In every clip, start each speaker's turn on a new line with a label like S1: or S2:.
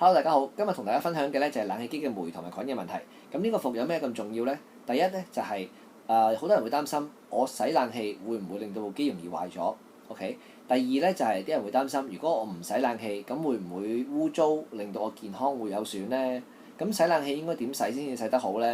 S1: Hello，大家好，今日同大家分享嘅咧就係冷氣機嘅霉同埋菌嘅問題。咁呢個服有咩咁重要呢？第一咧就係好多人會擔心我洗冷氣會唔會令到部機容易壞咗？OK。第二咧就係啲人會擔心，如果我唔洗冷氣，咁會唔會污糟，令到我健康會有損呢？咁洗冷氣應該點洗先至洗得好呢？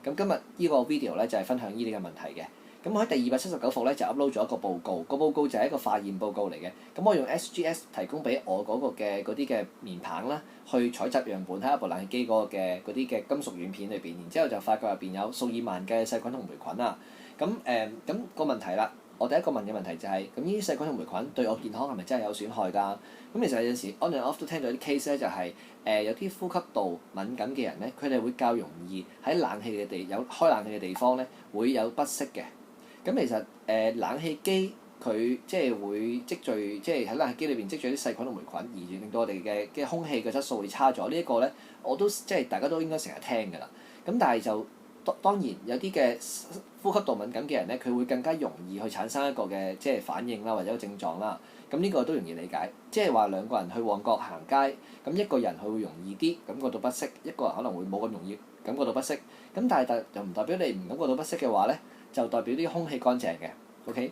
S1: 咁今日呢個 video 咧就係分享呢啲嘅問題嘅。咁我喺第279課咧就 upload 咗一個報告，個報告就係一個化驗報告嚟嘅。咁我用 SGS 提供俾我嗰個嘅嗰啲嘅棉棒啦，去採集樣本喺一部冷氣機嗰個嘅嗰啲嘅金屬軟片裏邊，然之後就發覺入邊有數以萬嘅細菌同霉菌啦。咁個問題啦，我第一個問嘅問題就係：咁呢啲細菌同霉菌對我健康係咪真係有損害㗎？咁其實有陣時 on and off 都聽到啲 case 咧，就係有啲呼吸道敏感嘅人咧，佢哋會較容易喺冷氣嘅有開冷氣嘅地方咧會有不適嘅。咁其實冷氣機佢即係會積聚，即係喺冷氣機裏邊積聚啲細菌同霉菌，而令到我哋嘅空氣嘅質素會差咗。呢一個咧，我都即係大家都應該成日聽㗎啦。咁但係就當然有啲嘅呼吸道敏感嘅人咧，佢會更加容易去產生一個嘅即係反應啦，或者個症狀啦。咁呢個都容易理解。即係話兩個人去旺角行街，咁一個人佢會容易啲感覺到不適，一個人可能會冇咁容易感覺到不適。咁但係又唔代表你唔感覺到不適嘅話咧，就代表啲空氣乾淨嘅 ，OK，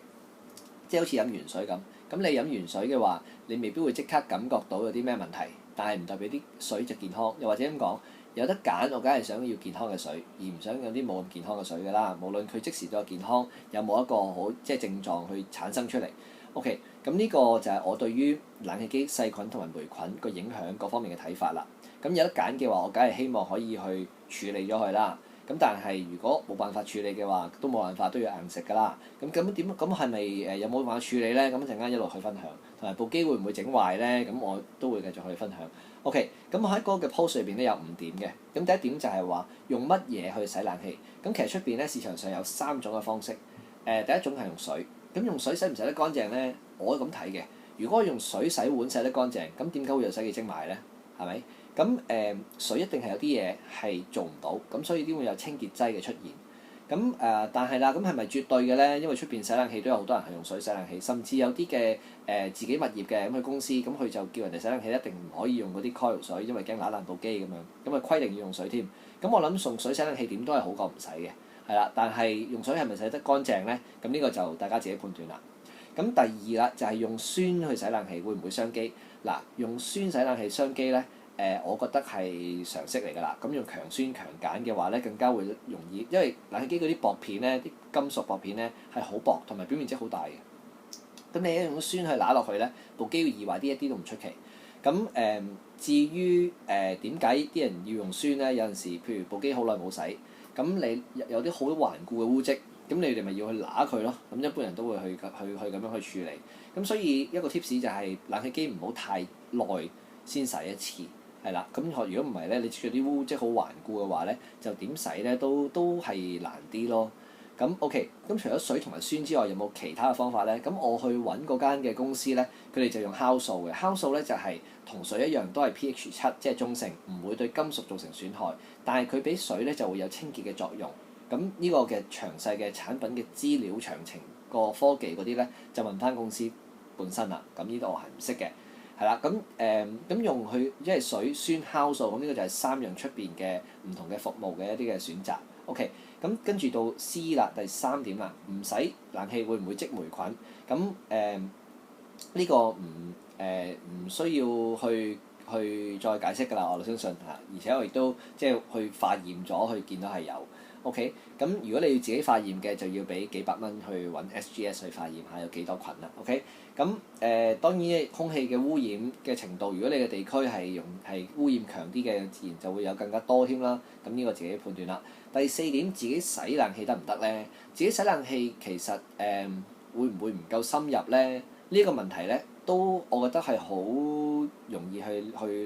S1: 即係好似飲完水咁。咁你飲完水嘅話，你未必會即刻感覺到有啲咩問題，但係唔代表啲水就健康。又或者咁講，有得揀，我梗係想要健康嘅水，而唔想有啲冇咁健康嘅水㗎啦。無論佢即時對我健康有冇一個好即係症狀去產生出嚟 ，OK。咁呢個就係我對於冷氣機細菌同埋霉菌個影響各方面嘅睇法啦。咁有得揀嘅話，我梗係希望可以去處理咗佢啦。咁但係如果冇辦法處理嘅話，都冇辦法都要硬食㗎啦。咁點？咁係咪有冇辦法處理咧？咁一陣間一路去分享，同埋部機會唔會整壞咧？咁我都會繼續去分享。OK，咁我喺嗰個嘅 post 裏邊咧有5點嘅。咁第一點就係話用乜嘢去洗冷氣？咁其實出邊咧市場上有3種嘅方式。第一種係用水。咁用水洗唔洗得乾淨咧？我咁睇嘅。如果我用水洗碗洗得乾淨，咁點解會有洗潔精賣咧？係咪？咁水一定係有啲嘢係做唔到，咁所以點會有清潔劑嘅出現？但係啦，咁係咪絕對嘅咧？因為出邊洗冷氣都有好多人係用水洗冷氣，甚至有啲嘅自己物業嘅咁嘅公司，咁佢就叫人哋洗冷氣一定唔可以用嗰啲 coil 水，因為驚揦爛部機咁樣，咁啊規定要用水添。咁我諗用水洗冷氣點都係好過唔洗嘅，係啦。但係用水係咪洗得乾淨咧？咁呢個就大家自己判斷啦。咁第二啦，就係用酸去洗冷氣會唔會傷機？嗱，用酸洗冷氣傷機咧？我覺得係常識嚟㗎啦。咁用強酸強鹼嘅話咧，更加會容易，因為冷氣機嗰啲薄片咧，啲金屬薄片咧係好薄，同埋表面積好大嘅。咁你一用酸去揦落去咧，部機會易壞啲一啲都唔出奇。至於點解啲人要用酸咧？有陣時，譬如部機好耐冇洗，咁你有啲好頑固嘅污漬，咁你哋咪要去揦佢咯。咁一般人都會去咁樣去處理。咁所以一個 tips 就係冷氣機唔好太耐先洗一次。係啦，咁如果唔係咧，你接住啲污漬好頑固嘅話咧，就點洗咧都係難啲咯。咁 OK，咁除咗水同埋酸之外，有冇其他嘅方法咧？咁我去揾嗰間嘅公司咧，佢哋就用酵素嘅。酵素咧就係同水一樣，都係 pH 7，即係中性，唔會對金屬造成損害。但係佢比水咧就會有清潔嘅作用。咁呢個嘅詳細嘅產品嘅資料詳情個科技嗰啲咧，就問翻公司本身啦。咁呢度我係唔識嘅。係啦，咁用去即係水、酸、酵素，咁呢個就係3樣出邊嘅唔同嘅服務嘅一啲嘅選擇。OK，咁跟住到 C 啦，第3點啦，唔洗冷氣會唔會積霉菌？咁呢個唔需要去再解釋㗎啦，我相信嚇。而且我亦都即係去化驗咗，去見到係有。OK，咁如果你要自己化驗嘅，就要俾幾百蚊去揾 SGS 去化驗下有幾多菌啦。OK，咁當然空氣嘅污染嘅程度，如果你嘅地區係污染強啲嘅，自然就會有更加多添啦。咁呢個自己判斷啦。第4點，自己洗冷氣得唔得咧？自己洗冷氣其實會唔會唔夠深入咧？呢個問題咧都我覺得係好容易去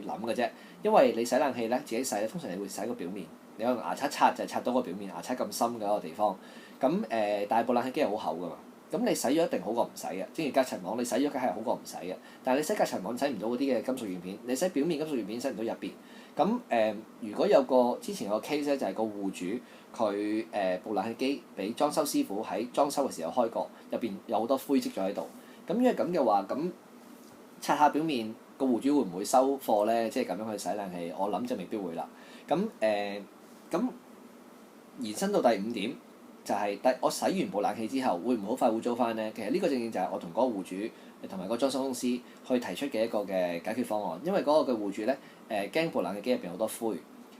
S1: 諗嘅啫。因為你洗冷氣咧，自己洗咧，通常你會洗個表面。你用牙刷刷就係刷到個表面，牙刷咁深嘅一個地方。但係部冷氣機係好厚㗎嘛。咁你洗咗一定好過唔洗嘅。正如隔塵網，你洗咗梗係好過唔洗嘅。但係你洗隔塵網洗唔到嗰啲嘅金屬軟片，你洗表面金屬軟片洗唔到入邊。如果有個之前有個 case 咧，就係個戶主佢部冷氣機俾裝修師傅喺裝修嘅時候開過，入邊有好多灰積咗喺度。咁因為咁嘅話，咁刷下表面個戶主會唔會收貨咧？即係咁樣去洗冷氣，我諗就未必會啦。咁延伸到第五點就係我洗完部冷氣之後，會唔會好快污糟翻咧？其實呢個正正就係我同嗰個戶主同埋個裝修公司去提出嘅一個嘅解決方案。因為嗰個嘅戶主咧驚部冷氣機入邊好多灰，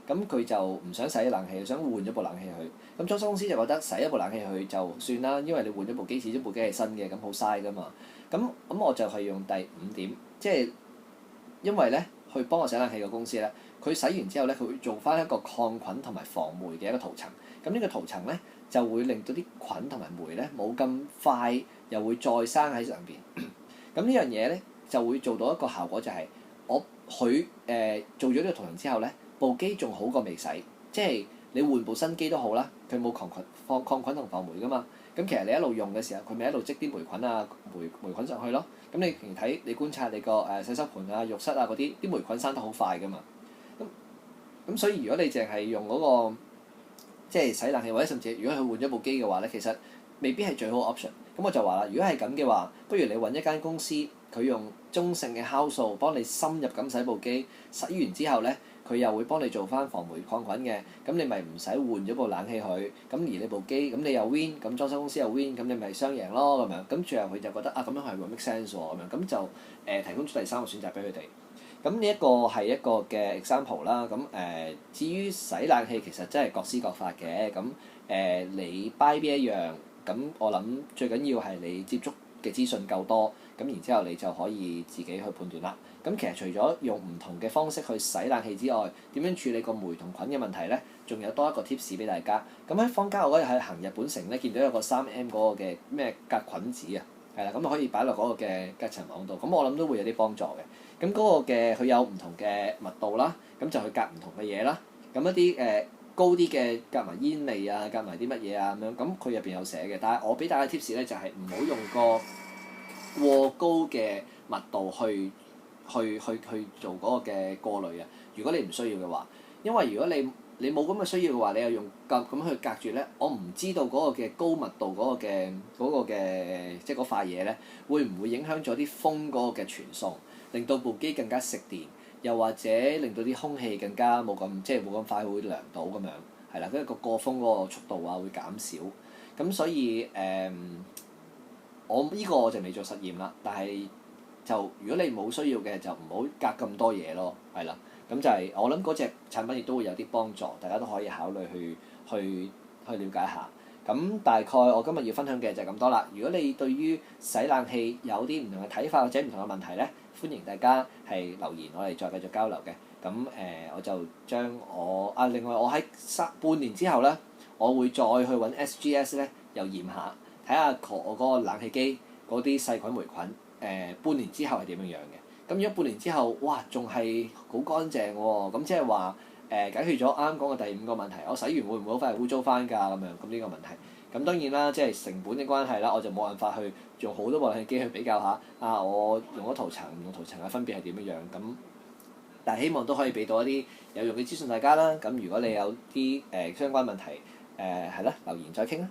S1: 咁佢就唔想洗冷氣，想換咗部冷氣去。咁裝修公司就覺得洗一部冷氣去就算啦，因為你換咗部機，始終部機係新嘅，咁好嘥噶嘛。咁我就係用第五點，即係因為咧去幫我洗冷氣嘅公司咧，佢洗完之後咧，佢會做翻一個抗菌同埋防霉嘅一個塗層。咁呢個塗層咧就會令到啲菌同埋霉咧冇咁快又會再生喺上邊。咁呢樣嘢咧就會做到一個效果，就係佢做咗呢個塗層之後咧，部機仲好過未洗。即係你換部新機都好啦，佢冇抗菌同防霉噶嘛。咁其實你一路用嘅時候，佢咪一路積啲霉菌啊、霉菌上去咯。咁你平時睇你觀察你個洗手盆啊、浴室啊嗰啲霉菌生得好快噶嘛。咁所以如果你淨係用嗰個即係洗冷氣，或者甚至如果佢換咗部機嘅話咧，其實未必係最好 option。咁我就話啦，如果係咁嘅話，不如你揾一間公司，佢用中性嘅酵素幫你深入咁洗部機，洗完之後咧，佢又會幫你做翻防霉抗菌嘅，咁你咪唔使換咗部冷氣佢，咁而你部機咁你又 win，咁裝修公司又 win，咁你咪雙贏咯咁樣。咁最後佢就覺得咁樣係會 make sense 喎咁樣，咁就提供咗第三個選擇俾佢哋。咁呢一個係一個嘅 example 啦。咁至於洗冷氣其實真係各施各法嘅。咁你 buy 邊一樣？咁我諗最緊要係你接觸嘅資訊夠多，咁然之後你就可以自己去判斷啦。咁其實除咗用唔同嘅方式去洗冷氣之外，點樣處理個霉同菌嘅問題咧？仲有多一個 tips 俾大家。咁喺坊間我嗰日喺行日本城咧，見到有個 3M 嗰個嘅咩隔菌紙啊，係啦，咁可以擺落嗰個嘅隔塵網度。咁我諗都會有啲幫助嘅。咁嗰個嘅佢有唔同嘅密度啦，咁就去隔唔同嘅嘢啦。咁一啲高啲嘅隔埋煙味啊，隔埋啲乜嘢啊咁樣，咁佢入邊有寫嘅。但係我俾大家 tips 咧，就係唔好用個過高嘅密度去做嗰個嘅過濾啊。如果你唔需要嘅話，因為如果你冇咁嘅需要嘅話，你又用咁去隔住咧，我唔知道嗰個嘅高密度嗰個嘅即係嗰塊嘢咧，會唔會影響咗啲風嗰個嘅傳送？令到部機更加食電，又或者令到啲空氣更加冇咁快會涼到咁樣，係啦，跟住個過風嗰個速度啊會減少。咁所以我呢個我就未做實驗啦，但係就如果你冇需要嘅就唔好隔咁多嘢咯，係啦。咁就係我諗嗰隻產品亦都會有啲幫助，大家都可以考慮去了解下。咁大概我今日要分享嘅就係咁多啦。如果你對於洗冷氣有啲唔同嘅睇法或者唔同嘅問題咧，歡迎大家係留言，我哋再繼續交流嘅。咁我就將另外我喺半年之後咧，我會再去揾 SGS 咧，又驗下睇下我嗰個冷氣機嗰啲細菌霉菌半年之後係點樣樣嘅。咁如果半年之後，哇，仲係好乾淨喎，咁即係話解決咗啱啱講嘅第五個問題，我洗完會唔會好快污糟翻㗎咁樣？咁呢個問題。咁當然啦，即係成本嘅關係啦，我就冇辦法去用好多部冷氣機去比較下我用咗塗層唔用塗層嘅分別係點樣樣咁。但係希望都可以俾到一啲有用嘅資訊大家啦。咁如果你有啲相關問題係啦，留言再傾啦。